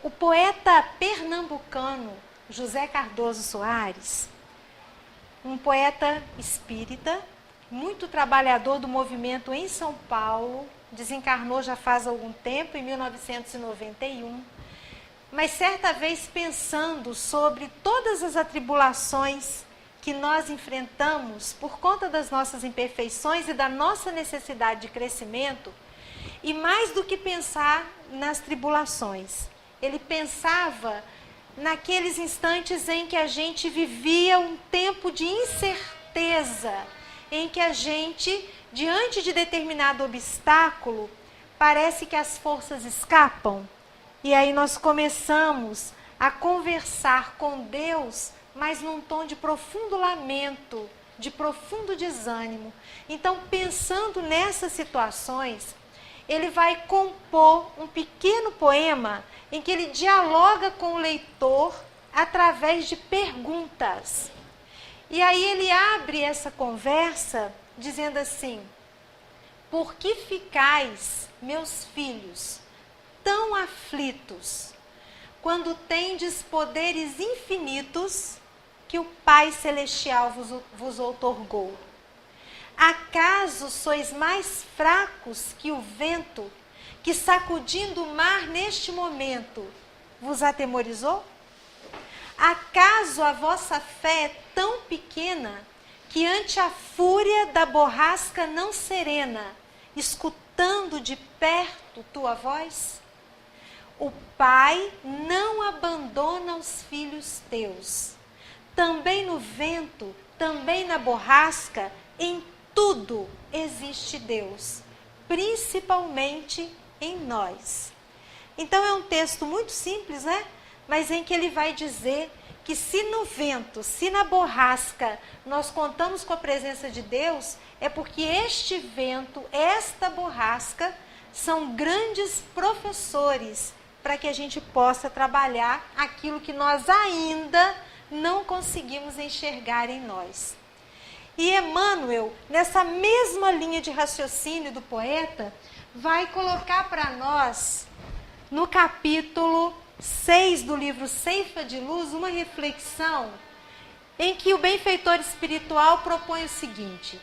O poeta pernambucano José Cardoso Soares, um poeta espírita, muito trabalhador do movimento em São Paulo, desencarnou já faz algum tempo, em 1991, mas certa vez pensando sobre todas as atribulações que nós enfrentamos por conta das nossas imperfeições e da nossa necessidade de crescimento, e mais do que pensar nas tribulações, ele pensava naqueles instantes em que a gente vivia um tempo de incerteza, em que a gente, diante de determinado obstáculo, parece que as forças escapam. E aí nós começamos a conversar com Deus, mas num tom de profundo lamento, de profundo desânimo. Então, pensando nessas situações, ele vai compor um pequeno poema em que ele dialoga com o leitor através de perguntas. E aí ele abre essa conversa dizendo assim: por que ficais, meus filhos, tão aflitos, quando tendes poderes infinitos que o Pai Celestial vos outorgou? Acaso sois mais fracos que o vento, que sacudindo o mar neste momento vos atemorizou? Acaso a vossa fé é tão pequena, que ante a fúria da borrasca não serena, escutando de perto tua voz? O Pai não abandona os filhos teus. Também no vento, também na borrasca, em tudo existe Deus, principalmente em nós. Então é um texto muito simples, né? Mas em que ele vai dizer que se no vento, se na borrasca, nós contamos com a presença de Deus, é porque este vento, esta borrasca, são grandes professores para que a gente possa trabalhar aquilo que nós ainda não conseguimos enxergar em nós. E Emmanuel, nessa mesma linha de raciocínio do poeta, vai colocar para nós, no capítulo 6 do livro Ceifa de Luz, uma reflexão em que o benfeitor espiritual propõe o seguinte: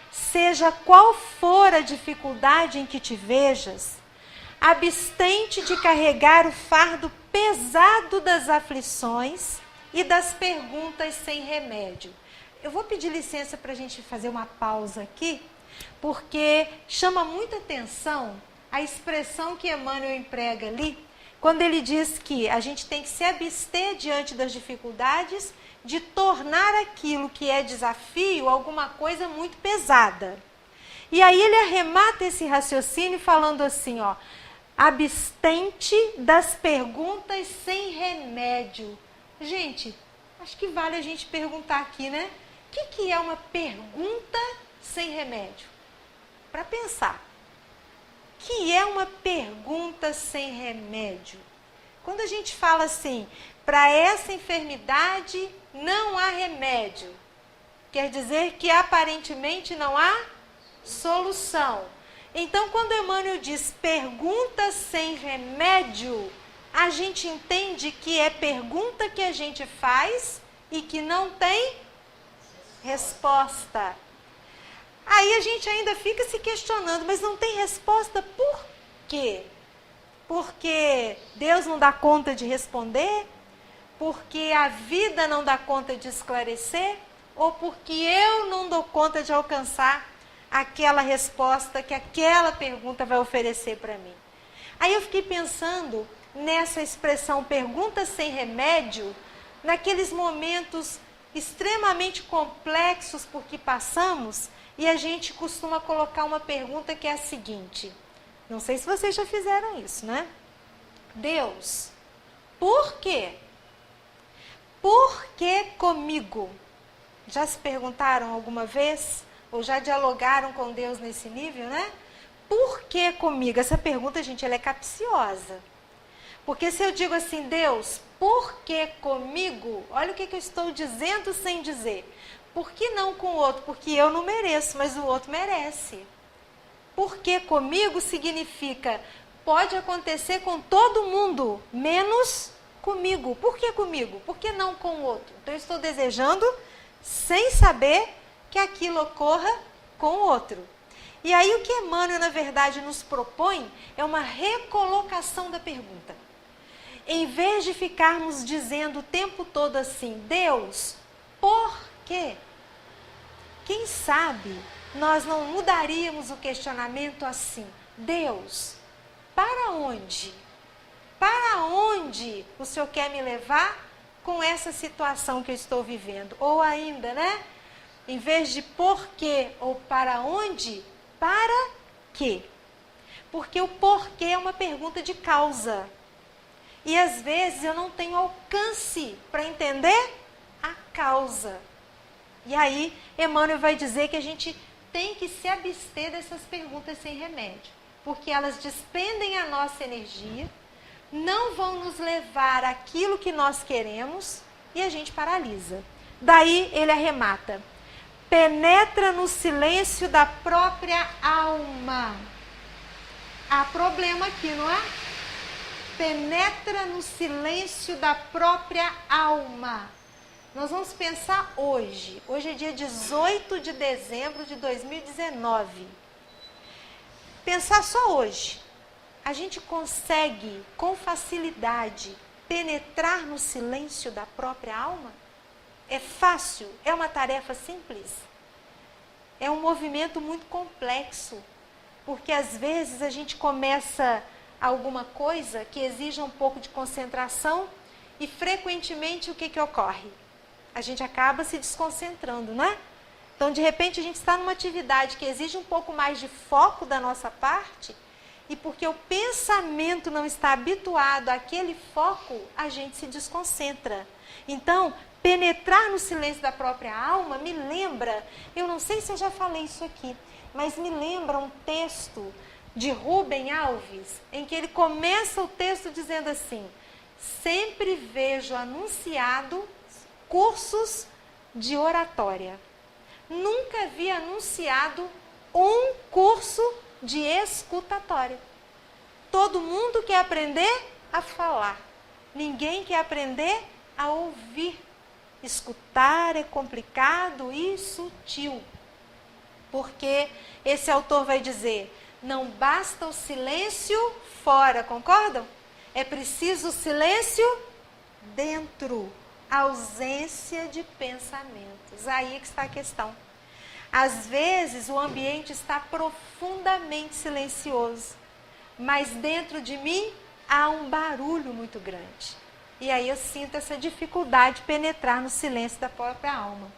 seja qual for a dificuldade em que te vejas, abstente de carregar o fardo pesado das aflições e das perguntas sem remédio. Eu vou pedir licença para a gente fazer uma pausa aqui, porque chama muita atenção a expressão que Emmanuel emprega ali, quando ele diz que a gente tem que se abster diante das dificuldades de tornar aquilo que é desafio alguma coisa muito pesada. E aí ele arremata esse raciocínio falando assim, ó: abstente das perguntas sem remédio. Gente, acho que vale a gente perguntar aqui, né? O que é uma pergunta sem remédio? Para pensar. O que é uma pergunta sem remédio? Quando a gente fala assim, para essa enfermidade não há remédio, quer dizer que aparentemente não há solução. Então, quando Emmanuel diz pergunta sem remédio, a gente entende que é pergunta que a gente faz e que não tem resposta. Aí a gente ainda fica se questionando, mas não tem resposta por quê? Porque Deus não dá conta de responder? Porque a vida não dá conta de esclarecer? Ou porque eu não dou conta de alcançar aquela resposta que aquela pergunta vai oferecer para mim? Aí eu fiquei pensando nessa expressão pergunta sem remédio, naqueles momentos extremamente complexos por que passamos, e a gente costuma colocar uma pergunta que é a seguinte, não sei se vocês já fizeram isso, né? Deus, por quê? Por que comigo? Já se perguntaram alguma vez? Ou já dialogaram com Deus nesse nível, né? Por que comigo? Essa pergunta, gente, ela é capciosa. Porque se eu digo assim, Deus, por que comigo? Olha o que eu estou dizendo sem dizer. Por que não com o outro? Porque eu não mereço, mas o outro merece. Por que comigo significa, pode acontecer com todo mundo, menos comigo. Por que comigo? Por que não com o outro? Então, eu estou desejando sem saber que aquilo ocorra com o outro. E aí, o que Emmanuel, na verdade, nos propõe é uma recolocação da pergunta. Em vez de ficarmos dizendo o tempo todo assim, Deus, por quê? Quem sabe nós não mudaríamos o questionamento assim, Deus, para onde? Para onde o Senhor quer me levar com essa situação que eu estou vivendo? Ou ainda, né? Em vez de por quê ou para onde, para quê? Porque o porquê é uma pergunta de causa. E às vezes eu não tenho alcance para entender a causa. E aí, Emmanuel vai dizer que a gente tem que se abster dessas perguntas sem remédio. Porque elas despendem a nossa energia, não vão nos levar àquilo que nós queremos e a gente paralisa. Daí ele arremata. Penetra no silêncio da própria alma. Há problema aqui, não é? Penetra no silêncio da própria alma. Nós vamos pensar hoje. Hoje é dia 18 de dezembro de 2019. Pensar só hoje. A gente consegue, com facilidade, penetrar no silêncio da própria alma? É fácil? É uma tarefa simples? É um movimento muito complexo. Porque às vezes a gente começa alguma coisa que exija um pouco de concentração e frequentemente o que ocorre? A gente acaba se desconcentrando, não é? Então, de repente, a gente está numa atividade que exige um pouco mais de foco da nossa parte e porque o pensamento não está habituado àquele foco, a gente se desconcentra. Então, penetrar no silêncio da própria alma me lembra, eu não sei se eu já falei isso aqui, mas me lembra um texto de Rubem Alves, em que ele começa o texto dizendo assim, sempre vejo anunciado cursos de oratória. Nunca vi anunciado um curso de escutatória. Todo mundo quer aprender a falar. Ninguém quer aprender a ouvir. Escutar é complicado e sutil. Porque esse autor vai dizer, não basta o silêncio fora, concordam? É preciso o silêncio dentro. Ausência de pensamentos. Aí é que está a questão. Às vezes o ambiente está profundamente silencioso, mas dentro de mim há um barulho muito grande. E aí eu sinto essa dificuldade de penetrar no silêncio da própria alma.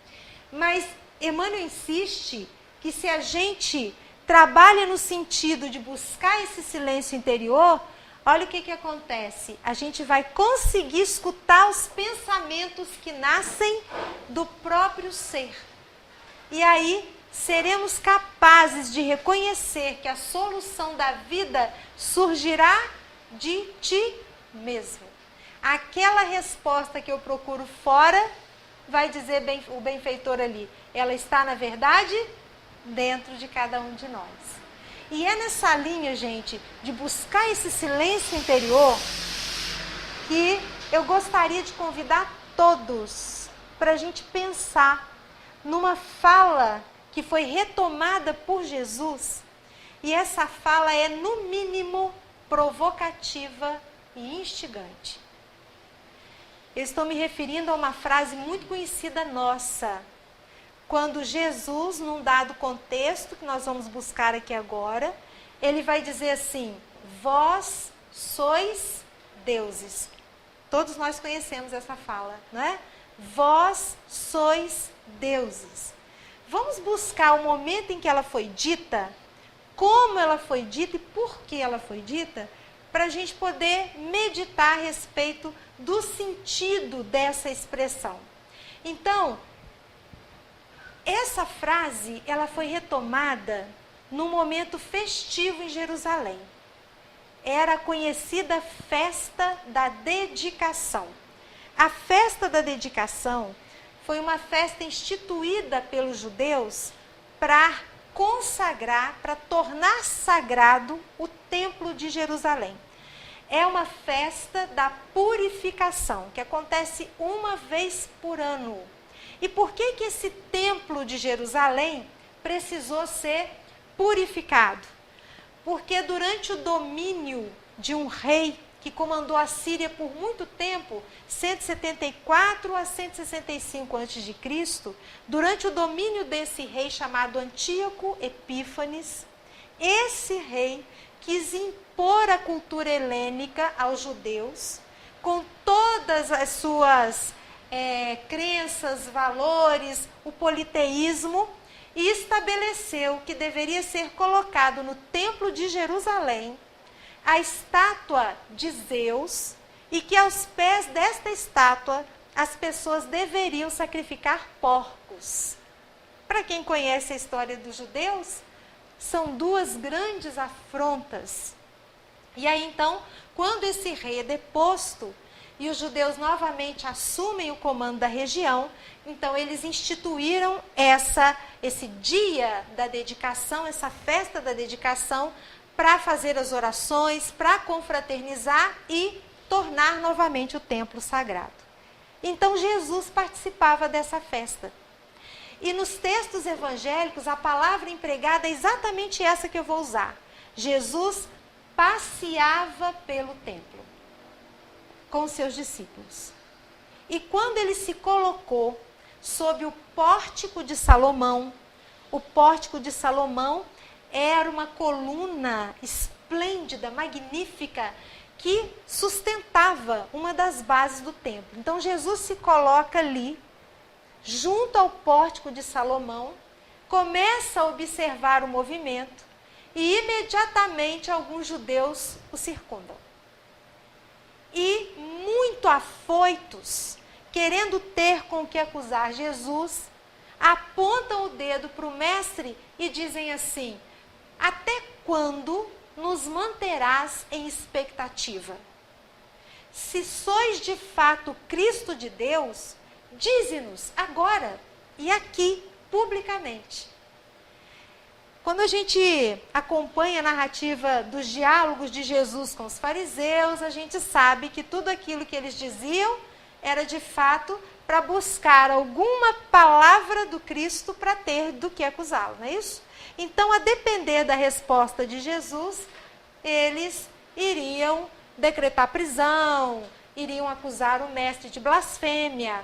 Mas Emmanuel insiste que se a gente trabalha no sentido de buscar esse silêncio interior, olha o que acontece. A gente vai conseguir escutar os pensamentos que nascem do próprio ser. E aí seremos capazes de reconhecer que a solução da vida surgirá de ti mesmo. Aquela resposta que eu procuro fora, vai dizer o benfeitor ali, ela está, na verdade, dentro de cada um de nós. E é nessa linha, gente, de buscar esse silêncio interior, que eu gostaria de convidar todos para a gente pensar numa fala que foi retomada por Jesus. E essa fala é, no mínimo, provocativa e instigante. Eu estou me referindo a uma frase muito conhecida nossa, quando Jesus, num dado contexto, que nós vamos buscar aqui agora, ele vai dizer assim, vós sois deuses. Todos nós conhecemos essa fala, não é? Vós sois deuses. Vamos buscar o momento em que ela foi dita, como ela foi dita e por que ela foi dita, para a gente poder meditar a respeito do sentido dessa expressão. Então, essa frase, ela foi retomada num momento festivo em Jerusalém. Era a conhecida festa da dedicação. A festa da dedicação foi uma festa instituída pelos judeus para consagrar, para tornar sagrado o templo de Jerusalém. É uma festa da purificação, que acontece uma vez por ano. E por que que esse templo de Jerusalém precisou ser purificado? Porque durante o domínio de um rei que comandou a Síria por muito tempo, 174 a 165 a.C., durante o domínio desse rei chamado Antíoco Epífanes, esse rei quis impor a cultura helênica aos judeus, com todas as suas crenças, valores, o politeísmo, e estabeleceu que deveria ser colocado no Templo de Jerusalém a estátua de Zeus, e que aos pés desta estátua as pessoas deveriam sacrificar porcos. Para quem conhece a história dos judeus, são duas grandes afrontas. E aí então, quando esse rei é deposto e os judeus novamente assumem o comando da região, então eles instituíram esse dia da dedicação, essa festa da dedicação, para fazer as orações, para confraternizar e tornar novamente o templo sagrado. Então Jesus participava dessa festa. E nos textos evangélicos, a palavra empregada é exatamente essa que eu vou usar. Jesus passeava pelo templo com seus discípulos. E quando ele se colocou sob o pórtico de Salomão, o pórtico de Salomão era uma coluna esplêndida, magnífica, que sustentava uma das bases do templo. Então Jesus se coloca ali, junto ao pórtico de Salomão, começa a observar o movimento e imediatamente alguns judeus o circundam. E muito afoitos, querendo ter com o que acusar Jesus, apontam o dedo para o mestre e dizem assim: até quando nos manterás em expectativa? Se sois de fato Cristo de Deus, dize-nos agora e aqui, publicamente. Quando a gente acompanha a narrativa dos diálogos de Jesus com os fariseus, a gente sabe que tudo aquilo que eles diziam era de fato para buscar alguma palavra do Cristo para ter do que acusá-lo, não é isso? Então, a depender da resposta de Jesus, eles iriam decretar prisão, iriam acusar o mestre de blasfêmia.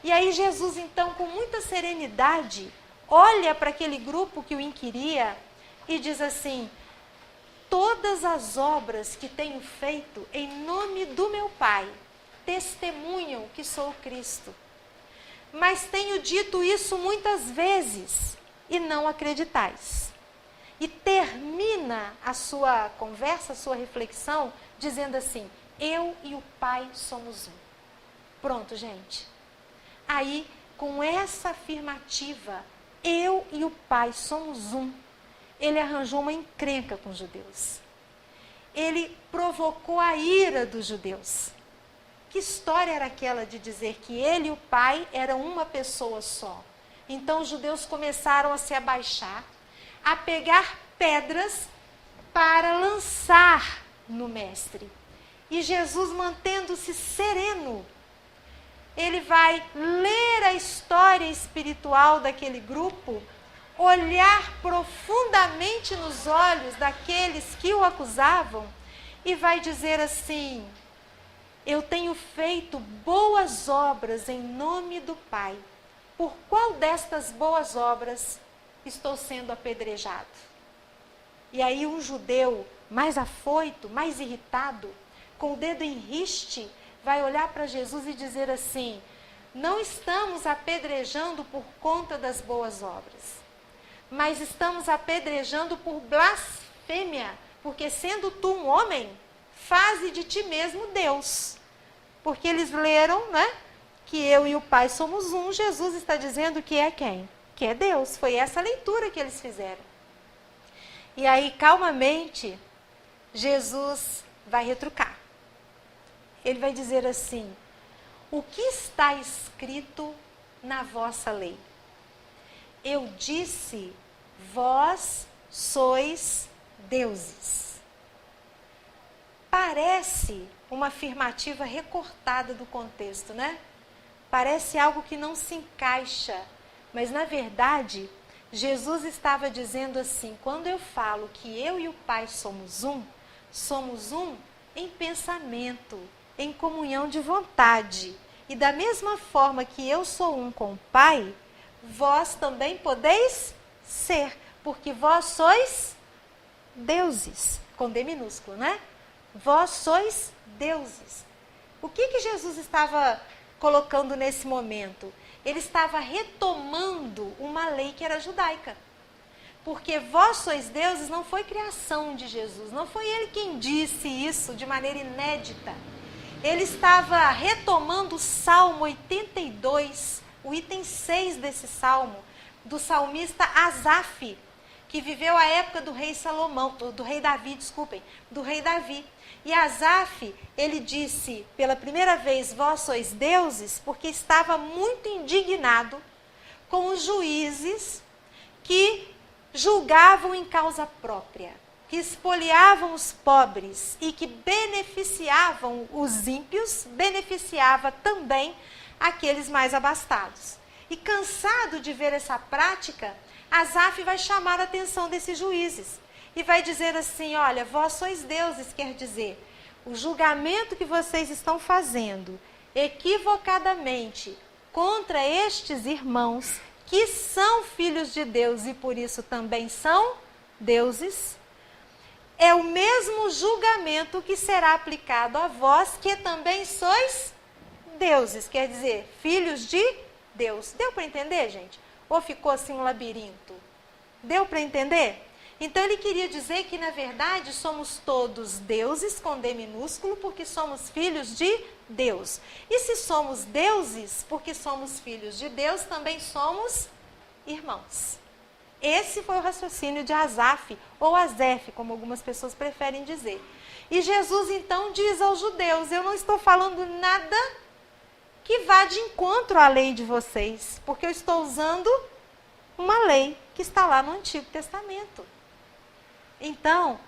E aí Jesus, então, com muita serenidade, olha para aquele grupo que o inquiria e diz assim: todas as obras que tenho feito em nome do meu Pai testemunham que sou Cristo. Mas tenho dito isso muitas vezes e não acreditais. E termina a sua conversa, a sua reflexão, dizendo assim: eu e o Pai somos um. Pronto, gente. Aí, com essa afirmativa, eu e o Pai somos um, ele arranjou uma encrenca com os judeus. Ele provocou a ira dos judeus. Que história era aquela de dizer que ele e o Pai eram uma pessoa só? Então os judeus começaram a se abaixar, a pegar pedras para lançar no mestre. E Jesus, mantendo-se sereno, ele vai ler a história espiritual daquele grupo, olhar profundamente nos olhos daqueles que o acusavam e vai dizer assim: eu tenho feito boas obras em nome do Pai. Por qual destas boas obras estou sendo apedrejado? E aí um judeu mais afoito, mais irritado, com o dedo em riste, vai olhar para Jesus e dizer assim: não estamos apedrejando por conta das boas obras, mas estamos apedrejando por blasfêmia, porque sendo tu um homem, faze de ti mesmo Deus. Porque eles leram, né, que eu e o Pai somos um. Jesus está dizendo que é quem? Que é Deus. Foi essa leitura que eles fizeram. E aí, calmamente, Jesus vai retrucar. Ele vai dizer assim: o que está escrito na vossa lei? Eu disse vós sois deuses. Parece uma afirmativa recortada do contexto, né? Parece algo que não se encaixa, mas na verdade, Jesus estava dizendo assim: quando eu falo que eu e o Pai somos um em pensamento, em comunhão de vontade. E da mesma forma que eu sou um com o Pai, vós também podeis ser, porque vós sois deuses, com D minúsculo, né? Vós sois deuses. O que Jesus estava colocando nesse momento? Ele estava retomando uma lei que era judaica. Porque vós sois deuses não foi criação de Jesus, não foi ele quem disse isso de maneira inédita. Ele estava retomando o Salmo 82, o item 6 desse salmo, do salmista Asaf, que viveu a época do rei Davi. E Asaf, ele disse pela primeira vez, vós sois deuses, porque estava muito indignado com os juízes que julgavam em causa própria, que espoliavam os pobres e que beneficiavam os ímpios, beneficiava também aqueles mais abastados. E cansado de ver essa prática, Asaf vai chamar a atenção desses juízes e vai dizer assim: olha, vós sois deuses, quer dizer, o julgamento que vocês estão fazendo equivocadamente contra estes irmãos que são filhos de Deus e por isso também são deuses, é o mesmo julgamento que será aplicado a vós, que também sois deuses, quer dizer, filhos de Deus. Deu para entender, gente? Ou ficou assim um labirinto? Deu para entender? Então ele queria dizer que, na verdade, somos todos deuses, com D minúsculo, porque somos filhos de Deus. E se somos deuses, porque somos filhos de Deus, também somos irmãos. Esse foi o raciocínio de Asaf, ou Asef, como algumas pessoas preferem dizer. E Jesus, então, diz aos judeus: eu não estou falando nada que vá de encontro à lei de vocês, porque eu estou usando uma lei que está lá no Antigo Testamento. Então,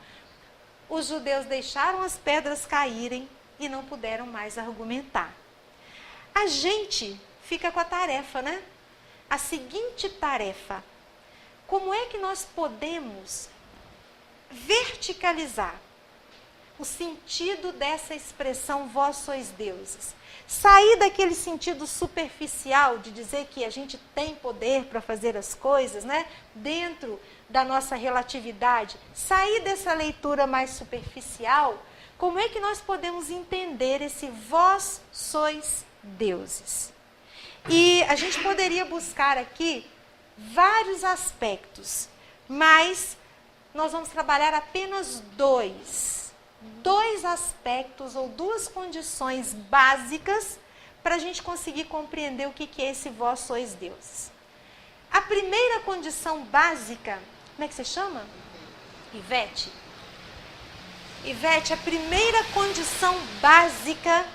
os judeus deixaram as pedras caírem e não puderam mais argumentar. A gente fica com a tarefa, né? A seguinte tarefa: como é que nós podemos verticalizar o sentido dessa expressão vós sois deuses? Sair daquele sentido superficial de dizer que a gente tem poder para fazer as coisas, né? Dentro da nossa relatividade. Sair dessa leitura mais superficial. Como é que nós podemos entender esse vós sois deuses? E a gente poderia buscar aqui vários aspectos, mas nós vamos trabalhar apenas dois aspectos ou duas condições básicas para a gente conseguir compreender o que é esse vós sois deuses. A primeira condição básica, como é que você chama? Ivete? Ivete, a primeira condição básica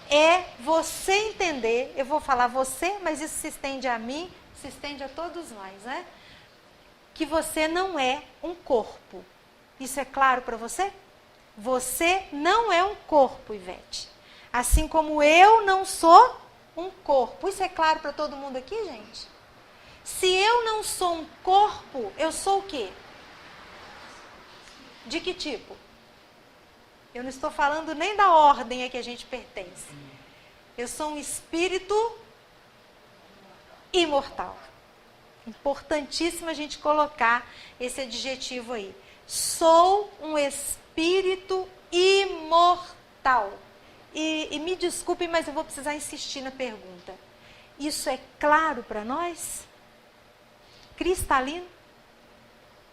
é você entender, eu vou falar você, mas isso se estende a mim, se estende a todos nós, né? Que você não é um corpo. Isso é claro para você? Você não é um corpo, Ivete. Assim como eu não sou um corpo. Isso é claro para todo mundo aqui, gente? Se eu não sou um corpo, eu sou o quê? De que tipo? Eu não estou falando nem da ordem a que a gente pertence. Eu sou um espírito imortal. Importantíssimo a gente colocar esse adjetivo aí. Sou um espírito imortal. E me desculpem, mas eu vou precisar insistir na pergunta. Isso é claro para nós? Cristalino?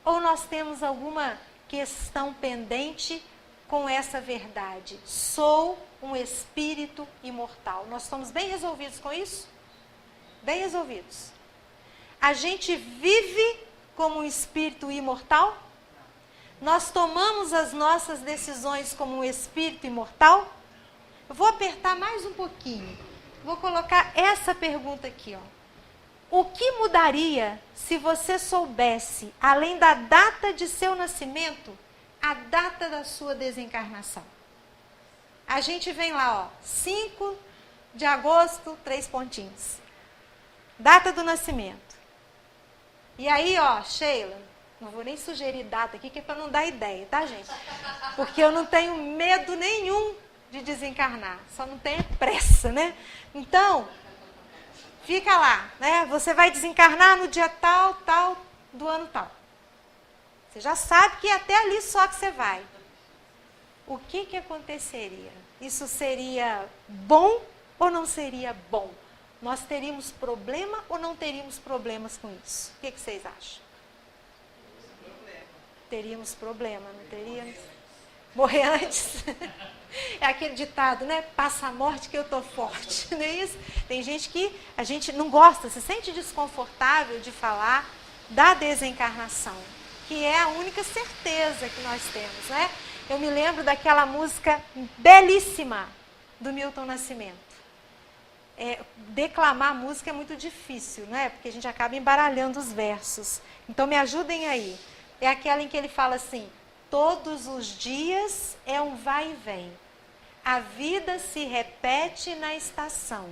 Ou nós temos alguma questão pendente com essa verdade? Sou um espírito imortal. Nós estamos bem resolvidos com isso? Bem resolvidos. A gente vive como um espírito imortal? Nós tomamos as nossas decisões como um espírito imortal? Eu vou apertar mais um pouquinho. Vou colocar essa pergunta aqui, ó. O que mudaria se você soubesse, além da data de seu nascimento, a data da sua desencarnação? A gente vem lá, ó, 5 de agosto, 3 pontinhos. Data do nascimento. E aí, ó, Sheila, não vou nem sugerir data aqui, que é para não dar ideia, tá, gente? Porque eu não tenho medo nenhum de desencarnar, só não tenho pressa, né? Então, fica lá, né? Você vai desencarnar no dia tal, tal, do ano tal. Você já sabe que é até ali só que você vai. O que aconteceria? Isso seria bom ou não seria bom? Nós teríamos problema ou não teríamos problemas com isso? O que vocês acham? Teríamos problema, não teríamos? Morrer antes? É aquele ditado, né? Passa a morte que eu tô forte, não é isso? Tem gente que a gente não gosta, se sente desconfortável de falar da desencarnação, que é a única certeza que nós temos, né? Eu me lembro daquela música belíssima do Milton Nascimento. Declamar música é muito difícil, né? Porque a gente acaba embaralhando os versos. Então me ajudem aí. É aquela em que ele fala assim: todos os dias é um vai e vem. A vida se repete na estação.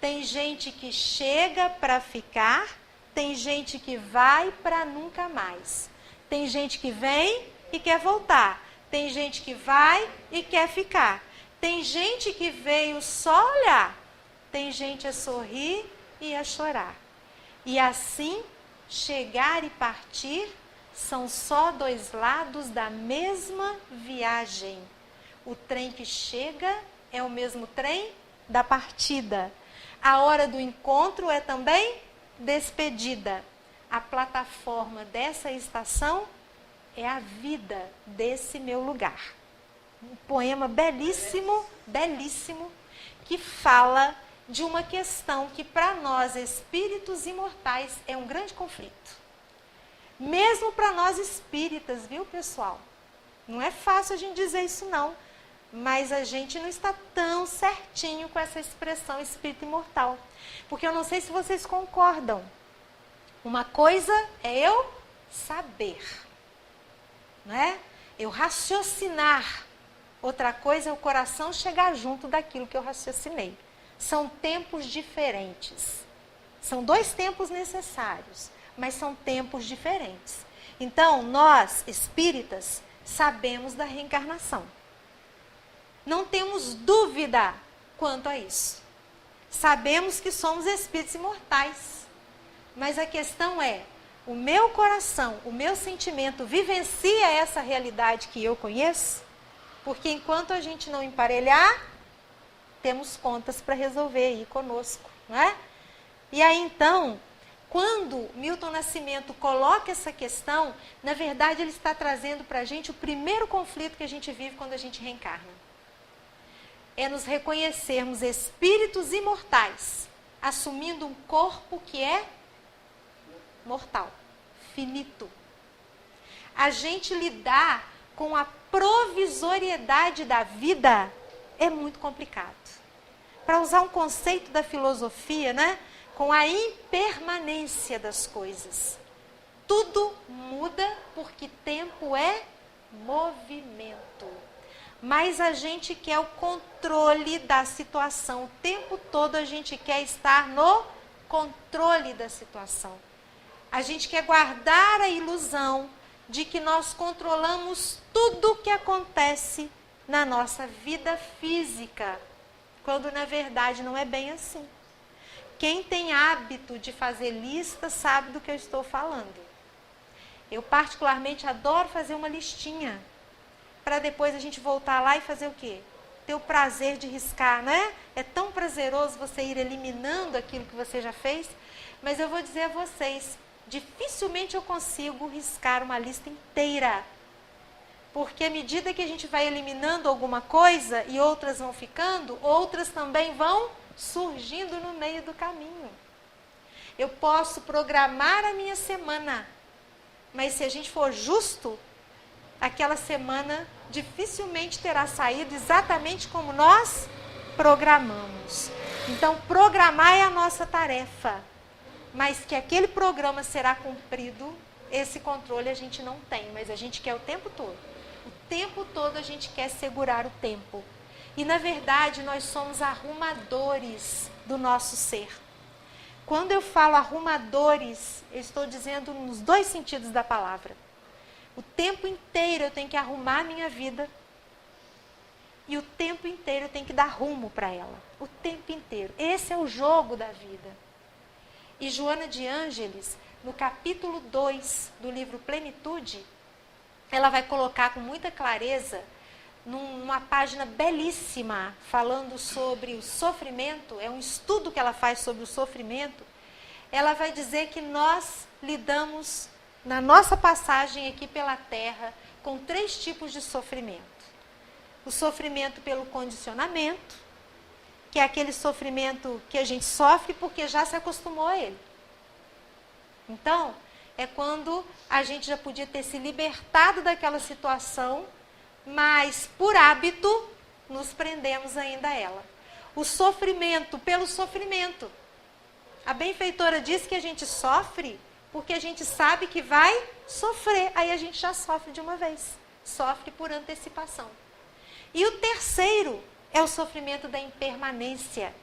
Tem gente que chega para ficar, tem gente que vai para nunca mais. Tem gente que vem e quer voltar. Tem gente que vai e quer ficar. Tem gente que veio só olhar. Tem gente a sorrir e a chorar. E assim, chegar e partir são só dois lados da mesma viagem. O trem que chega é o mesmo trem da partida. A hora do encontro é também despedida. A plataforma dessa estação é a vida desse meu lugar. Um poema belíssimo, belíssimo, que fala de uma questão que para nós, espíritos imortais, é um grande conflito. Mesmo para nós espíritas, viu, pessoal? Não é fácil a gente dizer isso, não. Mas a gente não está tão certinho com essa expressão espírito imortal. Porque eu não sei se vocês concordam. Uma coisa é eu saber, né? Eu raciocinar. Outra coisa é o coração chegar junto daquilo que eu raciocinei. São tempos diferentes. São 2 tempos necessários, mas são tempos diferentes. Então, nós, espíritas, sabemos da reencarnação. Não temos dúvida quanto a isso. Sabemos que somos espíritos imortais. Mas a questão é, o meu coração, o meu sentimento vivencia essa realidade que eu conheço? Porque enquanto a gente não emparelhar, temos contas para resolver aí conosco, não é? E aí então, quando Milton Nascimento coloca essa questão, na verdade ele está trazendo para a gente o primeiro conflito que a gente vive quando a gente reencarna. É nos reconhecermos espíritos imortais, assumindo um corpo que é mortal, finito. A gente lidar com a provisoriedade da vida é muito complicado. Para usar um conceito da filosofia, né? Com a impermanência das coisas. Tudo muda porque tempo é movimento. Mas a gente quer o controle da situação. O tempo todo a gente quer estar no controle da situação. A gente quer guardar a ilusão de que nós controlamos tudo o que acontece na nossa vida física, quando na verdade não é bem assim. Quem tem hábito de fazer lista sabe do que eu estou falando. Eu particularmente adoro fazer uma listinha, para depois a gente voltar lá e fazer o quê? Ter o prazer de riscar, né? É tão prazeroso você ir eliminando aquilo que você já fez, mas eu vou dizer a vocês, dificilmente eu consigo riscar uma lista inteira. Porque à medida que a gente vai eliminando alguma coisa e outras vão ficando, outras também vão surgindo no meio do caminho. Eu posso programar a minha semana, mas se a gente for justo, aquela semana dificilmente terá saído exatamente como nós programamos. Então, programar é a nossa tarefa. mas que aquele programa será cumprido, esse controle a gente não tem, mas a gente quer o tempo todo. O tempo todo a gente quer segurar o tempo. E, na verdade, nós somos arrumadores do nosso ser. Quando eu falo arrumadores, eu estou dizendo nos dois sentidos da palavra. O tempo inteiro eu tenho que arrumar a minha vida. E o tempo inteiro eu tenho que dar rumo para ela. O tempo inteiro. Esse é o jogo da vida. E Joana de Ângeles, no capítulo 2 do livro Plenitude, ela vai colocar com muita clareza, numa página belíssima, falando sobre o sofrimento, é um estudo que ela faz sobre o sofrimento, ela vai dizer que nós lidamos, na nossa passagem aqui pela Terra, com 3 tipos de sofrimento. O sofrimento pelo condicionamento, que é aquele sofrimento que a gente sofre porque já se acostumou a ele. Então, é quando a gente já podia ter se libertado daquela situação, mas por hábito nos prendemos ainda a ela. O sofrimento pelo sofrimento. A benfeitora diz que a gente sofre porque a gente sabe que vai sofrer. Aí a gente já sofre de uma vez. Sofre por antecipação. E o terceiro é o sofrimento da impermanência.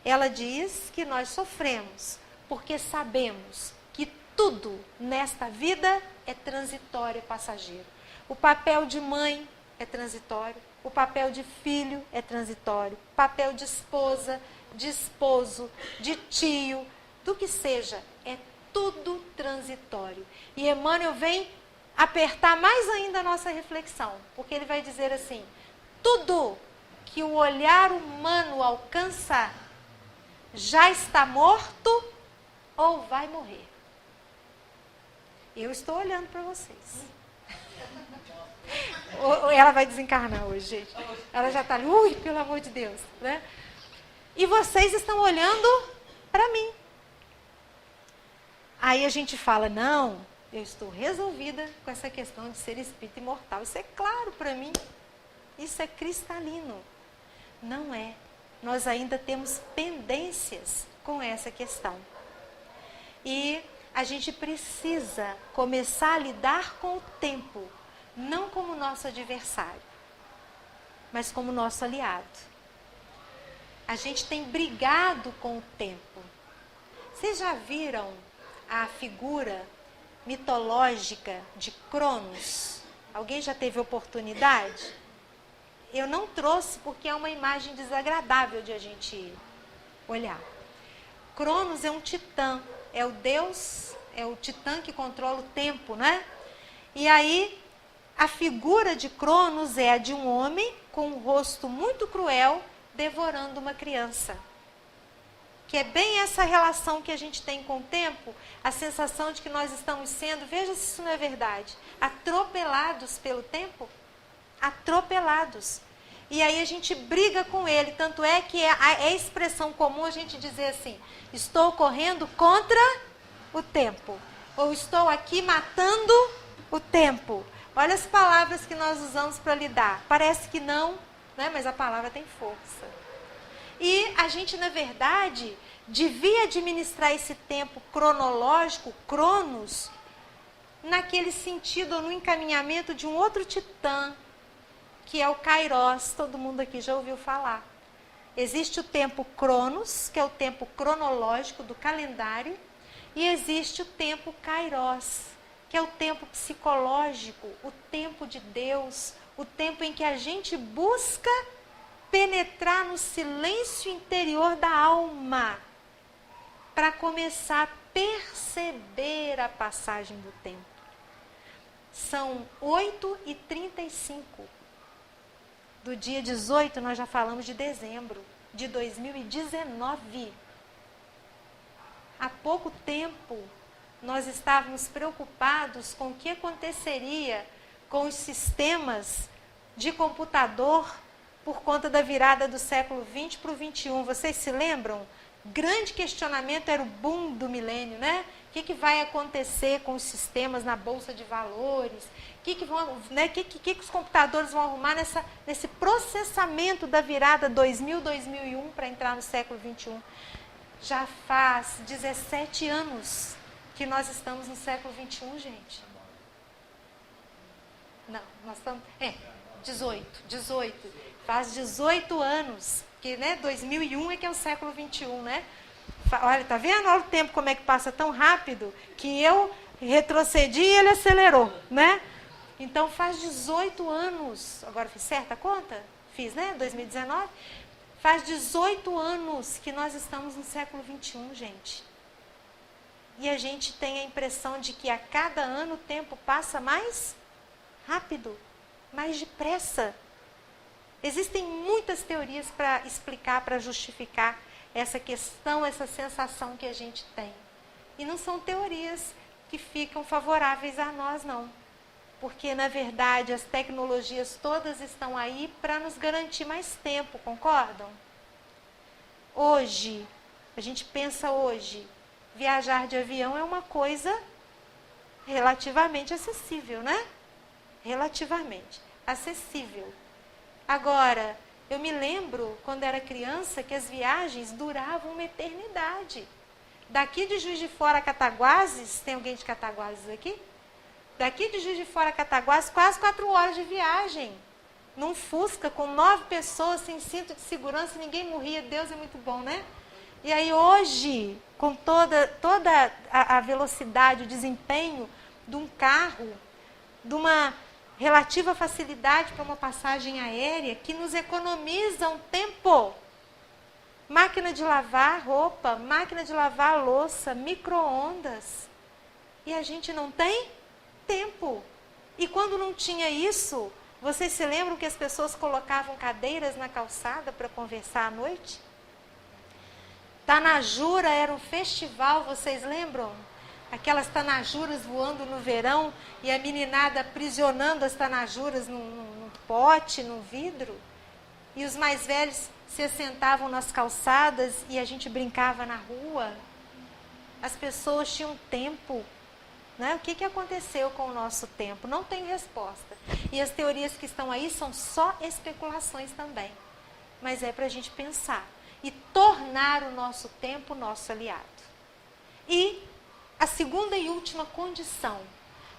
Ela diz que nós sofremos porque sabemos que tudo nesta vida é transitório, é passageiro. O papel de mãe é transitório, o papel de filho é transitório, o papel de esposa, de esposo, de tio, do que seja, é tudo transitório. E Emmanuel vem apertar mais ainda a nossa reflexão, porque ele vai dizer assim, tudo que o olhar humano alcança já está morto ou vai morrer. Eu estou olhando para vocês. Ela vai desencarnar hoje, gente. Ela já está ali, ui, pelo amor de Deus. Né? E vocês estão olhando para mim. Aí a gente fala, não, eu estou resolvida com essa questão de ser espírito imortal. Isso é claro para mim. Isso é cristalino. Não é. Nós ainda temos pendências com essa questão. E a gente precisa começar a lidar com o tempo, não como nosso adversário, mas como nosso aliado. A gente tem brigado com o tempo. Vocês já viram a figura mitológica de Cronos? Alguém já teve oportunidade? Eu não trouxe porque é uma imagem desagradável de a gente olhar. Cronos é um titã, é o deus, é o titã que controla o tempo, né? E aí, a figura de Cronos é a de um homem com um rosto muito cruel, devorando uma criança. Que é bem essa relação que a gente tem com o tempo, a sensação de que nós estamos sendo, veja se isso não é verdade, atropelados pelo tempo, atropelados. E aí a gente briga com ele, tanto é que é expressão comum a gente dizer assim, estou correndo contra o tempo, ou estou aqui matando o tempo. Olha as palavras que nós usamos para lidar. Parece que não, né? Mas a palavra tem força. E a gente, na verdade, devia administrar esse tempo cronológico, Cronos, naquele sentido, ou no encaminhamento de um outro titã, que é o Kairos. Todo mundo aqui já ouviu falar. Existe o tempo Cronos, que é o tempo cronológico do calendário, e existe o tempo Kairos, que é o tempo psicológico, o tempo de Deus, o tempo em que a gente busca penetrar no silêncio interior da alma, para começar a perceber a passagem do tempo. São 8h35. Do dia 18, nós já falamos de dezembro de 2019. Há pouco tempo, nós estávamos preocupados com o que aconteceria com os sistemas de computador por conta da virada do século XX para o XXI. Vocês se lembram? Grande questionamento era o boom do milênio, né? O que vai acontecer com os sistemas na Bolsa de Valores? O que os computadores vão arrumar nesse processamento da virada 2000-2001 para entrar no século XXI? Já faz 17 anos que nós estamos no século 21, gente. Não, nós estamos... 18. Faz 18 anos, que, né, 2001 é que é o século 21, né? Olha, tá vendo? Olha o tempo como é que passa tão rápido, que eu retrocedi e ele acelerou, né? Então faz 18 anos, agora fiz certa a conta? Fiz, né? 2019. Faz 18 anos que nós estamos no século 21, gente. E a gente tem a impressão de que a cada ano o tempo passa mais rápido, mais depressa. Existem muitas teorias para explicar, para justificar essa questão, essa sensação que a gente tem. E não são teorias que ficam favoráveis a nós, não. Porque, na verdade, as tecnologias todas estão aí para nos garantir mais tempo, concordam? Hoje, a gente pensa hoje, viajar de avião é uma coisa relativamente acessível, né? Relativamente acessível. Agora, eu me lembro, quando era criança, que as viagens duravam uma eternidade. Daqui de Juiz de Fora a Cataguases, tem alguém de Cataguases aqui? Daqui de Juiz de Fora a Cataguases, quase 4 horas de viagem. Num Fusca, com 9 pessoas, sem cinto de segurança, ninguém morria. Deus é muito bom, né? E aí hoje, com toda a velocidade, o desempenho de um carro, de uma relativa facilidade para uma passagem aérea, que nos economiza um tempo. Máquina de lavar roupa, máquina de lavar louça, micro-ondas. E a gente não tem tempo. E quando não tinha isso, vocês se lembram que as pessoas colocavam cadeiras na calçada para conversar à noite? Tanajura era um festival, vocês lembram? Aquelas tanajuras voando no verão e a meninada aprisionando as tanajuras num pote, num vidro. E os mais velhos se assentavam nas calçadas e a gente brincava na rua. As pessoas tinham tempo. Né? O que aconteceu com o nosso tempo? Não tem resposta. E as teorias que estão aí são só especulações também. Mas é para a gente pensar e tornar o nosso tempo nosso aliado. E a segunda e última condição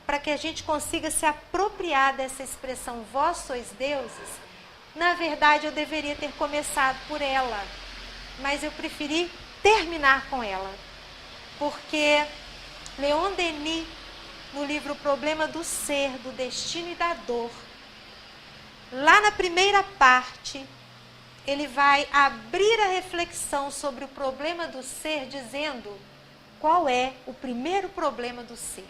para que a gente consiga se apropriar dessa expressão vós sois deuses, na verdade eu deveria ter começado por ela, mas eu preferi terminar com ela. Porque Leon Denis, no livro O Problema do Ser, do Destino e da Dor, lá na primeira parte, ele vai abrir a reflexão sobre o problema do ser, dizendo qual é o primeiro problema do ser.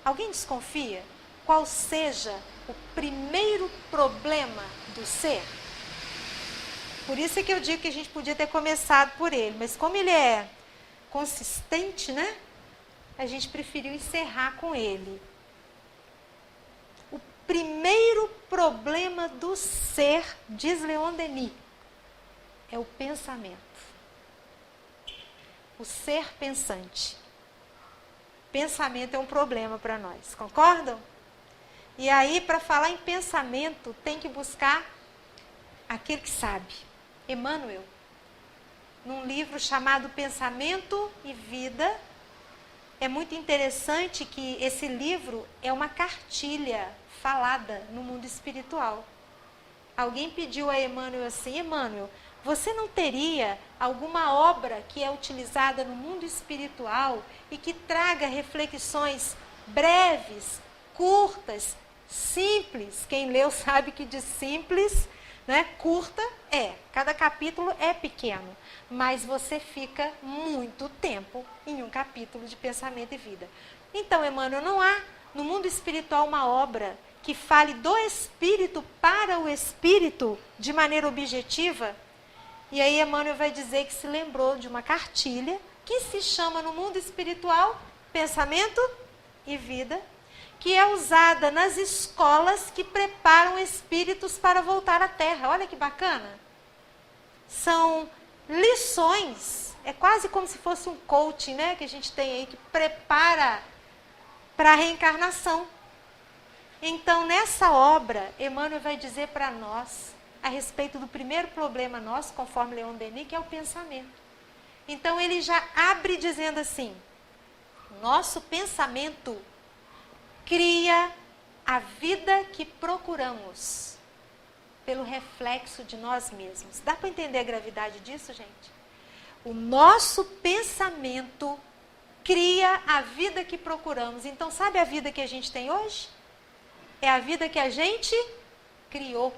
Alguém desconfia qual seja o primeiro problema do ser? Por isso é que eu digo que a gente podia ter começado por ele, mas como ele é consistente, né? A gente preferiu encerrar com ele. O primeiro problema do ser, diz Leon Denis, é o pensamento. O ser pensante. Pensamento é um problema para nós, concordam? E aí, para falar em pensamento, tem que buscar aquele que sabe. Emmanuel, num livro chamado Pensamento e Vida. É muito interessante que esse livro é uma cartilha falada no mundo espiritual. Alguém pediu a Emmanuel assim: Emmanuel, você não teria alguma obra que é utilizada no mundo espiritual e que traga reflexões breves, curtas, simples? Quem leu sabe que de simples, né, curta cada capítulo é pequeno, mas você fica muito tempo em um capítulo de Pensamento e Vida. Então, Emmanuel, não há no mundo espiritual uma obra que fale do espírito para o espírito de maneira objetiva? E aí Emmanuel vai dizer que se lembrou de uma cartilha que se chama no mundo espiritual Pensamento e Vida, que é usada nas escolas que preparam espíritos para voltar à Terra. Olha que bacana. São lições, é quase como se fosse um coaching, né, que a gente tem aí, que prepara para a reencarnação. Então, nessa obra, Emmanuel vai dizer para nós a respeito do primeiro problema nosso, conforme Leon Denis, que é o pensamento. Então ele já abre dizendo assim: nosso pensamento cria a vida que procuramos pelo reflexo de nós mesmos. Dá para entender a gravidade disso, gente? O nosso pensamento cria a vida que procuramos. Então, sabe a vida que a gente tem hoje? É a vida que a gente criou,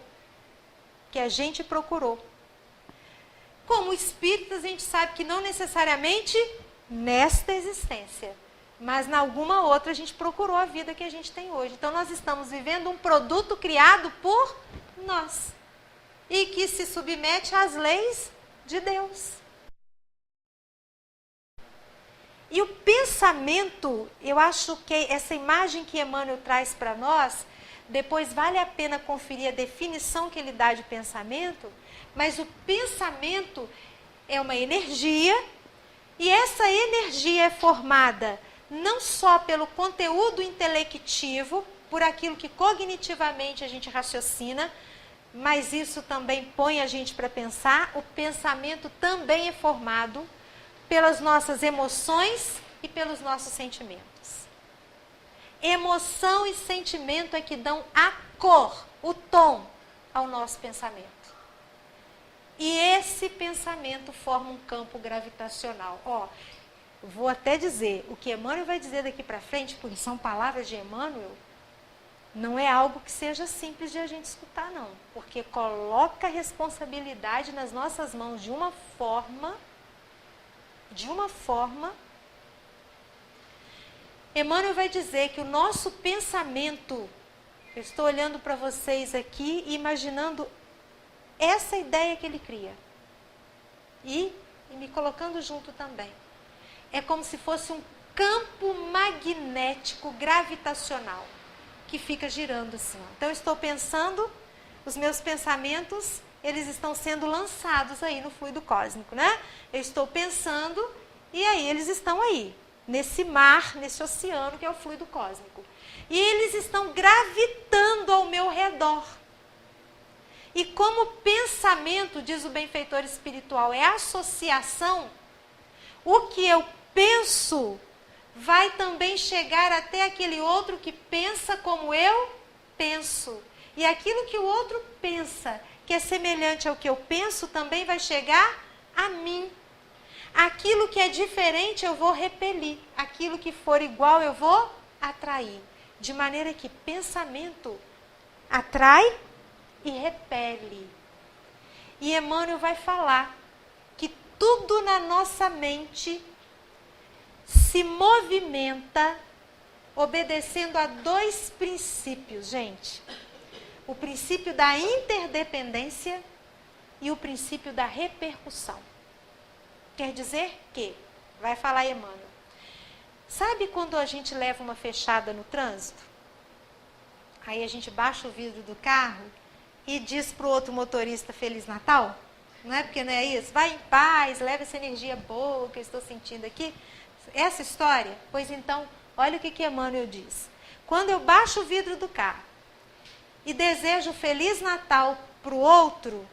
que a gente procurou. Como espíritas, a gente sabe que não necessariamente nesta existência, mas em alguma outra a gente procurou a vida que a gente tem hoje. Então, nós estamos vivendo um produto criado por nós e que se submete às leis de Deus. E o pensamento, eu acho que essa imagem que Emmanuel traz para nós, depois vale a pena conferir a definição que ele dá de pensamento, mas o pensamento é uma energia, e essa energia é formada não só pelo conteúdo intelectivo, por aquilo que cognitivamente a gente raciocina, mas isso também põe a gente para pensar. O pensamento também é formado pelas nossas emoções e pelos nossos sentimentos. Emoção e sentimento é que dão a cor, o tom ao nosso pensamento. E esse pensamento forma um campo gravitacional. Vou até dizer, o que Emmanuel vai dizer daqui para frente, porque são palavras de Emmanuel, não é algo que seja simples de a gente escutar, não. Porque coloca a responsabilidade nas nossas mãos de uma forma. Emmanuel vai dizer que o nosso pensamento, eu estou olhando para vocês aqui e imaginando essa ideia que ele cria. E me colocando junto também. É como se fosse um campo magnético gravitacional que fica girando assim. Então, eu estou pensando, os meus pensamentos, eles estão sendo lançados aí no fluido cósmico, né? Eu estou pensando e aí eles estão aí, nesse mar, nesse oceano que é o fluido cósmico. E eles estão gravitando ao meu redor. E como pensamento, diz o benfeitor espiritual, é associação, o que eu penso vai também chegar até aquele outro que pensa como eu penso. E aquilo que o outro pensa, que é semelhante ao que eu penso, também vai chegar a mim. Aquilo que é diferente eu vou repelir. Aquilo que for igual eu vou atrair. De maneira que pensamento atrai e repele. E Emmanuel vai falar que tudo na nossa mente se movimenta obedecendo a dois princípios, gente. O princípio da interdependência e o princípio da repercussão. Quer dizer que, vai falar Emmanuel, sabe quando a gente leva uma fechada no trânsito? Aí a gente baixa o vidro do carro e diz para o outro motorista Feliz Natal? Não é porque não é isso? Vai em paz, leva essa energia boa que eu estou sentindo aqui. Essa história? Pois então, olha o que Emmanuel diz. Quando eu baixo o vidro do carro e desejo Feliz Natal para o outro,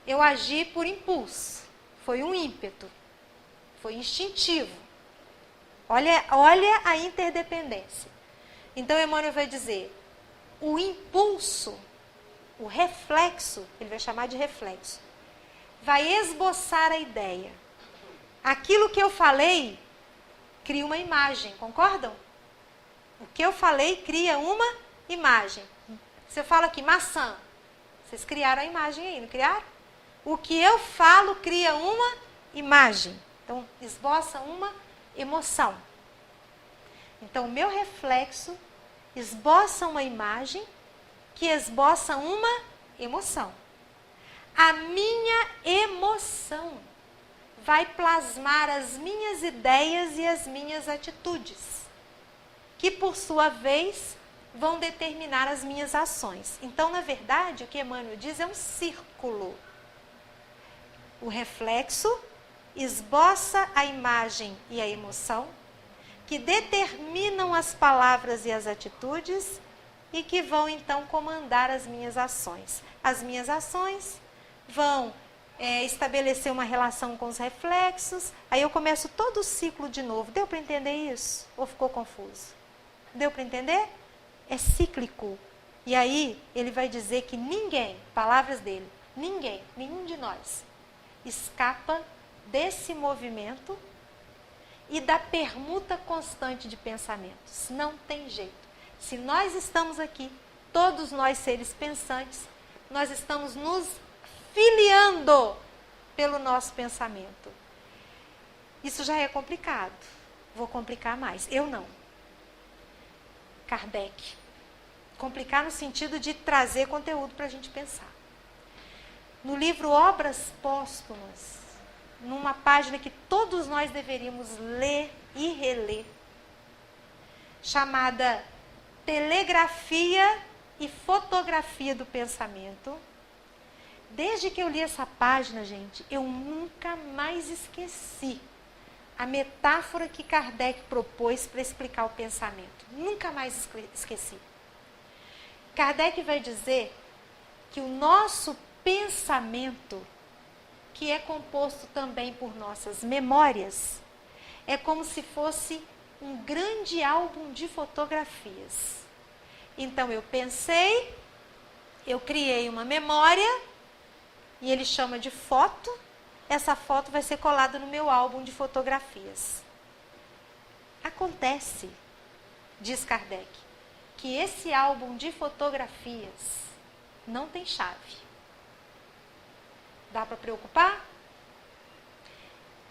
eu agi por impulso. Foi um ímpeto. Foi instintivo. Olha a interdependência. Então, Emmanuel vai dizer, o impulso, o reflexo, ele vai chamar de reflexo, vai esboçar a ideia. Aquilo que eu falei cria uma imagem, concordam? O que eu falei cria uma imagem. Se eu falo aqui maçã, vocês criaram a imagem aí, não criaram? O que eu falo cria uma imagem. Então, esboça uma emoção. Então, o meu reflexo esboça uma imagem que esboça uma emoção. A minha emoção vai plasmar as minhas ideias e as minhas atitudes, que por sua vez vão determinar as minhas ações. Então, na verdade, o que Emmanuel diz é um círculo. O reflexo esboça a imagem e a emoção, que determinam as palavras e as atitudes e que vão então comandar as minhas ações. as minhas ações, vão estabelecer uma relação com os reflexos, aí eu começo todo o ciclo de novo. Deu para entender isso? Ou ficou confuso? Deu para entender? É cíclico. E aí ele vai dizer que ninguém, palavras dele, ninguém, nenhum de nós, escapa desse movimento e da permuta constante de pensamentos. Não tem jeito. Se nós estamos aqui, todos nós seres pensantes, nós estamos nos filiando pelo nosso pensamento. Isso já é complicado. Vou complicar mais. Eu não. Kardec. Complicar no sentido de trazer conteúdo para a gente pensar. No livro Obras Póstumas, numa página que todos nós deveríamos ler e reler, chamada Telegrafia e Fotografia do Pensamento. Desde que eu li essa página, gente, eu nunca mais esqueci a metáfora que Kardec propôs para explicar o pensamento. Nunca mais esqueci. Kardec vai dizer que o nosso pensamento, que é composto também por nossas memórias, é como se fosse um grande álbum de fotografias. Então eu pensei, eu criei uma memória, e ele chama de foto. Essa foto vai ser colada no meu álbum de fotografias. Acontece, diz Kardec, que esse álbum de fotografias não tem chave. Dá para preocupar?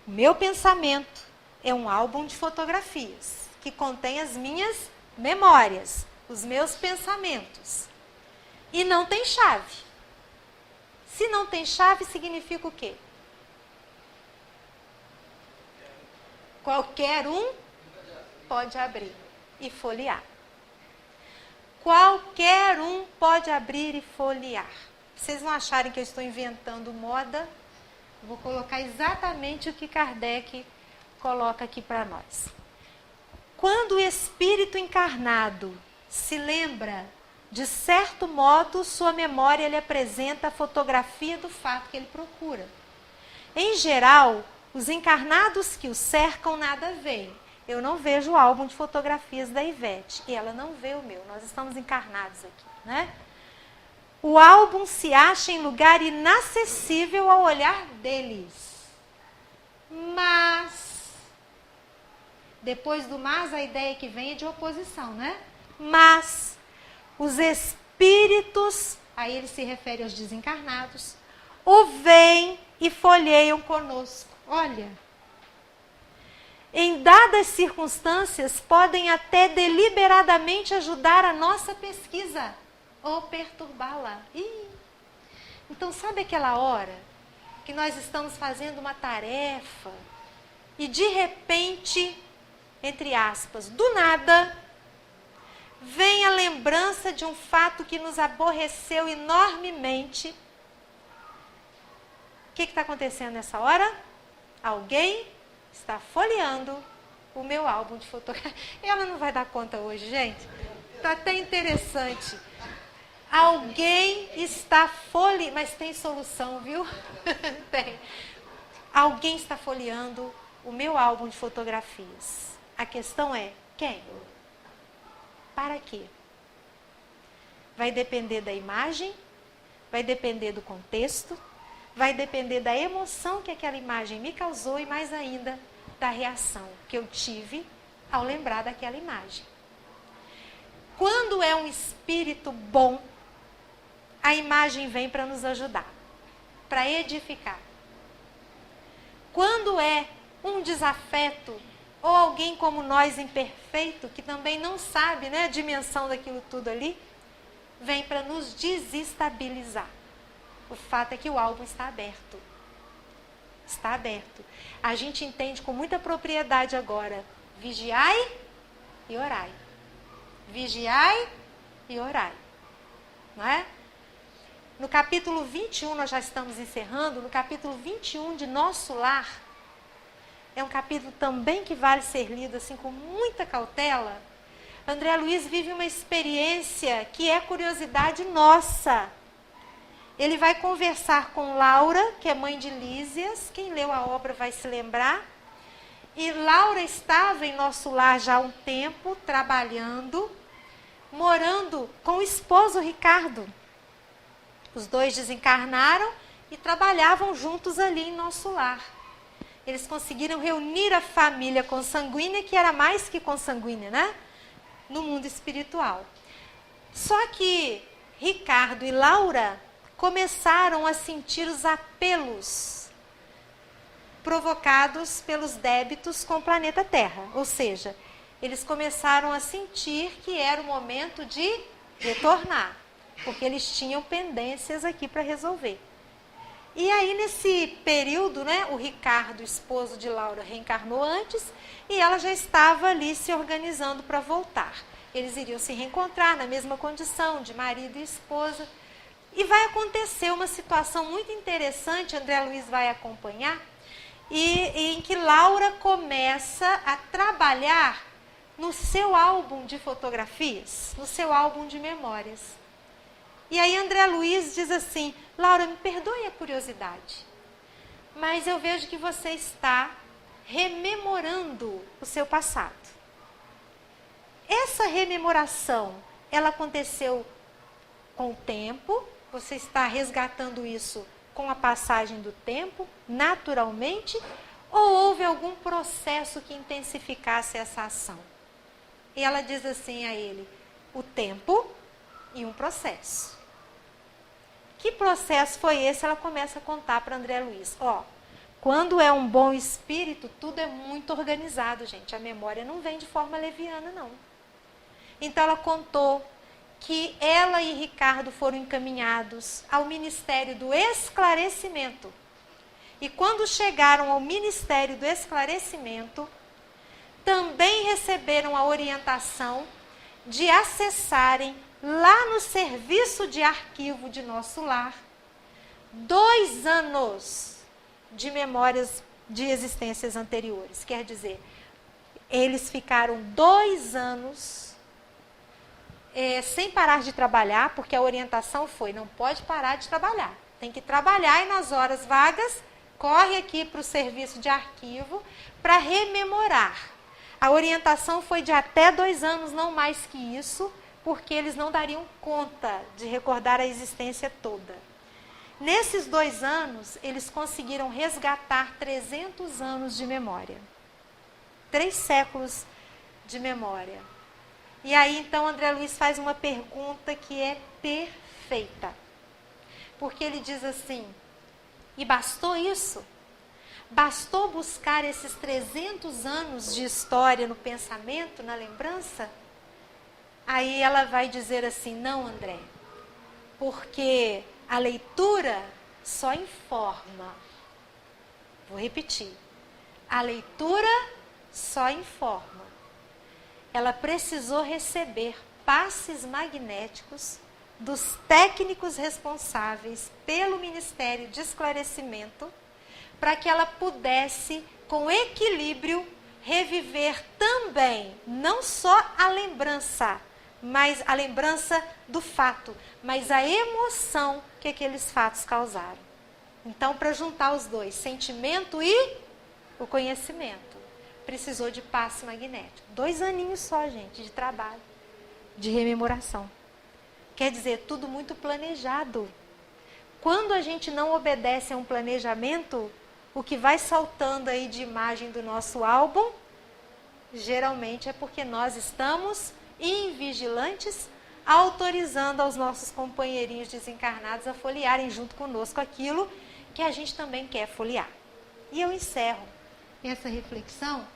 O meu pensamento é um álbum de fotografias que contém as minhas memórias, os meus pensamentos. E não tem chave. Se não tem chave, significa o quê? Qualquer um pode abrir e folhear. Qualquer um pode abrir e folhear. Vocês não acharem que eu estou inventando moda? Vou colocar exatamente o que Kardec coloca aqui para nós. Quando o espírito encarnado se lembra, de certo modo, sua memória lhe apresenta a fotografia do fato que ele procura. Em geral, os encarnados que o cercam nada veem. Eu não vejo o álbum de fotografias da Ivete, e ela não vê o meu. Nós estamos encarnados aqui, né? O álbum se acha em lugar inacessível ao olhar deles. Mas, depois do mas, a ideia que vem é de oposição, né? Mas os espíritos, aí ele se refere aos desencarnados, o veem e folheiam conosco. Olha, em dadas circunstâncias, podem até deliberadamente ajudar a nossa pesquisa ou perturbá-la. Então, sabe aquela hora que nós estamos fazendo uma tarefa e de repente, entre aspas, do nada, vem a lembrança de um fato que nos aborreceu enormemente. O que está acontecendo nessa hora? Alguém está folheando o meu álbum de fotografia. Ela não vai dar conta hoje, gente. Está até interessante. Alguém está folheando, mas tem solução, viu? Tem. Alguém está folheando o meu álbum de fotografias. A questão é, quem? Para quê? Vai depender da imagem, vai depender do contexto, vai depender da emoção que aquela imagem me causou e mais ainda da reação que eu tive ao lembrar daquela imagem. Quando é um espírito bom, a imagem vem para nos ajudar, para edificar. Quando é um desafeto, ou alguém como nós, imperfeito, que também não sabe, né, a dimensão daquilo tudo ali, vem para nos desestabilizar. O fato é que o álbum está aberto. Está aberto. A gente entende com muita propriedade agora. Vigiai e orai. Vigiai e orai. Não é? No capítulo 21, nós já estamos encerrando, no capítulo 21 de Nosso Lar, é um capítulo também que vale ser lido assim com muita cautela. André Luiz vive uma experiência que é curiosidade nossa. ele vai conversar com Laura, que é mãe de Lísias. Quem leu a obra vai se lembrar. E Laura estava em nosso lar já há um tempo, trabalhando, morando com o esposo Ricardo. Os dois desencarnaram e trabalhavam juntos ali em nosso lar. Eles conseguiram reunir a família consanguínea, que era mais que consanguínea, né? No mundo espiritual. Só que Ricardo e Laura começaram a sentir os apelos provocados pelos débitos com o planeta Terra. Ou seja, eles começaram a sentir que era o momento de retornar, porque eles tinham pendências aqui para resolver. E aí, nesse período, né, o Ricardo, esposo de Laura, reencarnou antes e ela já estava ali se organizando para voltar. Eles iriam se reencontrar na mesma condição de marido e esposa. E vai acontecer uma situação muito interessante, André Luiz vai acompanhar, em que Laura começa a trabalhar no seu álbum de fotografias, no seu álbum de memórias. E aí André Luiz diz assim: Laura, me perdoe a curiosidade, mas eu vejo que você está rememorando o seu passado. Essa rememoração, ela aconteceu com o tempo? Você está resgatando isso com a passagem do tempo, naturalmente? Ou houve algum processo que intensificasse essa ação? E ela diz assim a ele: o tempo e um processo. Que processo foi esse? Ela começa a contar para André Luiz. Quando é um bom espírito, tudo é muito organizado, gente. A memória não vem de forma leviana, não. Então ela contou que ela e Ricardo foram encaminhados ao Ministério do Esclarecimento. E quando chegaram ao Ministério do Esclarecimento, também receberam a orientação de acessarem lá no serviço de arquivo de nosso lar 2 anos de memórias de existências anteriores. Quer dizer, eles ficaram 2 anos sem parar de trabalhar, porque a orientação foi: não pode parar de trabalhar, tem que trabalhar, e nas horas vagas corre aqui para o serviço de arquivo para rememorar. A orientação foi de até 2 anos, não mais que isso, porque eles não dariam conta de recordar a existência toda. Nesses 2 anos, eles conseguiram resgatar 300 anos de memória. 3 séculos de memória. E aí, então, André Luiz faz uma pergunta que é perfeita. Porque ele diz assim: e bastou isso? Bastou buscar esses 300 anos de história no pensamento, na lembrança? Aí ela vai dizer assim: não, André, porque a leitura só informa. Vou repetir. A leitura só informa. Ela precisou receber passes magnéticos dos técnicos responsáveis pelo Ministério de Esclarecimento, para que ela pudesse, com equilíbrio, reviver também, não só a lembrança, mas a lembrança do fato, mas a emoção que aqueles fatos causaram. Então, para juntar os dois, sentimento e o conhecimento, precisou de passe magnético. 2 aninhos só, gente, de trabalho, de rememoração. Quer dizer, tudo muito planejado. Quando a gente não obedece a um planejamento, o que vai saltando aí de imagem do nosso álbum, geralmente é porque nós estamos invigilantes, autorizando aos nossos companheirinhos desencarnados a folhearem junto conosco aquilo que a gente também quer folhear. E eu encerro essa reflexão,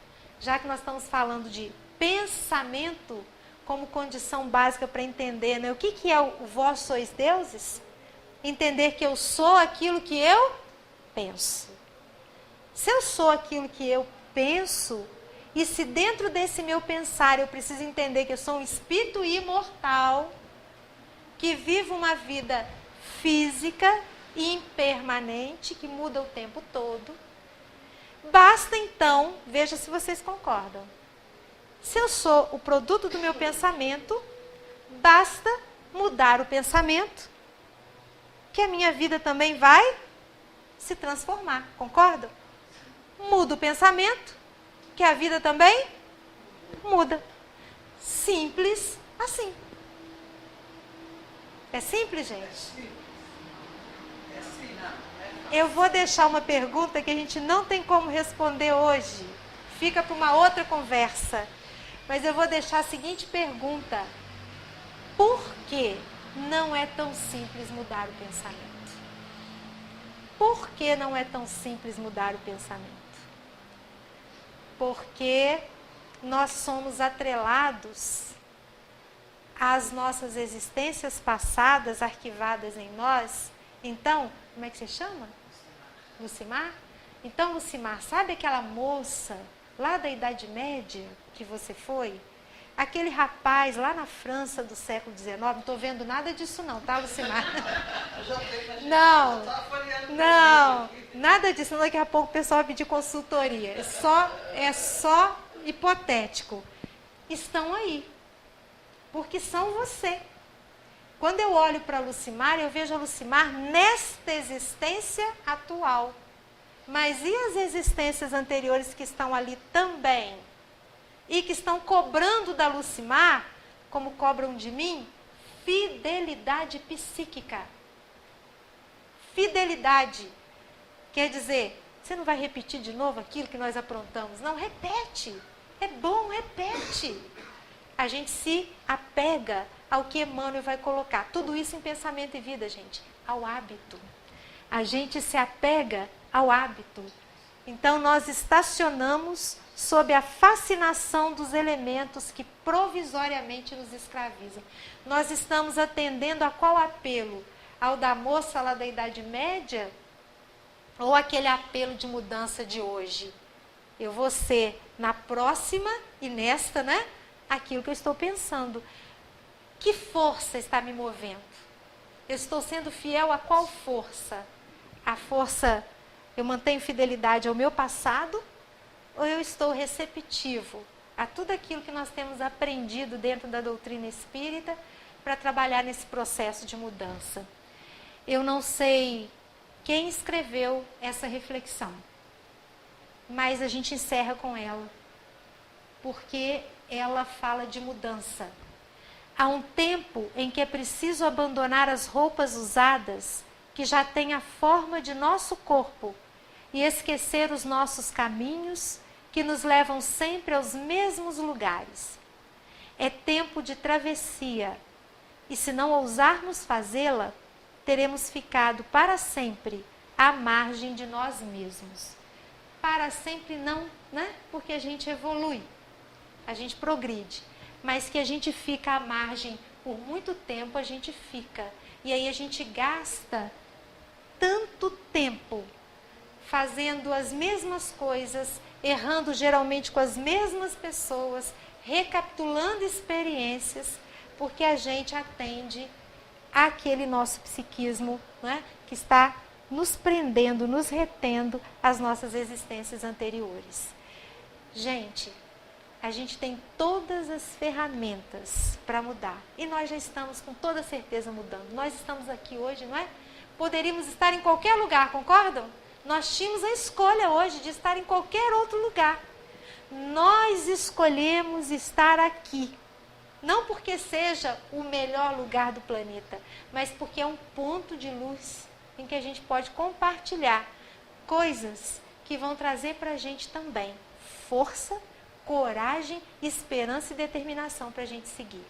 já que nós estamos falando de pensamento como condição básica para entender, né, o que é o vós sois deuses? Entender que eu sou aquilo que eu penso. Se eu sou aquilo que eu penso, e se dentro desse meu pensar eu preciso entender que eu sou um espírito imortal, que vive uma vida física e impermanente, que muda o tempo todo, basta então, veja se vocês concordam, se eu sou o produto do meu pensamento, basta mudar o pensamento, que a minha vida também vai se transformar. Concordam? Muda o pensamento, que a vida também muda. Simples assim. É simples, gente? Eu vou deixar uma pergunta que a gente não tem como responder hoje. Fica para uma outra conversa. Mas eu vou deixar a seguinte pergunta. Por que não é tão simples mudar o pensamento? Por que não é tão simples mudar o pensamento? Porque nós somos atrelados às nossas existências passadas, arquivadas em nós. Então, como é que você chama? Lucimar? Então, Lucimar, sabe aquela moça lá da Idade Média que você foi? Aquele rapaz lá na França do século XIX, não estou vendo nada disso não, tá, Lucimar? Não, nada disso. Daqui a pouco o pessoal vai pedir consultoria. É só hipotético. Estão aí, porque são você. Quando eu olho para a Lucimar, eu vejo a Lucimar nesta existência atual. Mas e as existências anteriores que estão ali também? E que estão cobrando da Lucimar, como cobram de mim, fidelidade psíquica. Fidelidade. Quer dizer, você não vai repetir de novo aquilo que nós aprontamos. Não, repete. É bom, repete. A gente se apega ao que Emmanuel vai colocar. Tudo isso em pensamento e vida, gente. Ao hábito. A gente se apega ao hábito. Então, nós estacionamos sob a fascinação dos elementos que provisoriamente nos escravizam. Nós estamos atendendo a qual apelo? Ao da moça lá da Idade Média? Ou aquele apelo de mudança de hoje? Eu vou ser na próxima e nesta, né? Aquilo que eu estou pensando. Que força está me movendo? Eu estou sendo fiel a qual força? A força, eu mantenho fidelidade ao meu passado? Ou eu estou receptivo a tudo aquilo que nós temos aprendido dentro da doutrina espírita para trabalhar nesse processo de mudança? Eu não sei quem escreveu essa reflexão, mas a gente encerra com ela, porque ela fala de mudança. Há um tempo em que é preciso abandonar as roupas usadas que já têm a forma de nosso corpo e esquecer os nossos caminhos que nos levam sempre aos mesmos lugares. É tempo de travessia, e se não ousarmos fazê-la, teremos ficado para sempre à margem de nós mesmos. Para sempre não, né? Porque a gente evolui, a gente progride, mas que a gente fica à margem por muito tempo, a gente fica. E aí a gente gasta tanto tempo fazendo as mesmas coisas, errando geralmente com as mesmas pessoas, recapitulando experiências, porque a gente atende àquele nosso psiquismo, né, que está nos prendendo, nos retendo às nossas existências anteriores. Gente, a gente tem todas as ferramentas para mudar. E nós já estamos com toda certeza mudando. Nós estamos aqui hoje, não é? Poderíamos estar em qualquer lugar, concordam? Nós tínhamos a escolha hoje de estar em qualquer outro lugar. Nós escolhemos estar aqui. Não porque seja o melhor lugar do planeta, mas porque é um ponto de luz em que a gente pode compartilhar coisas que vão trazer para a gente também força, coragem, esperança e determinação para a gente seguir.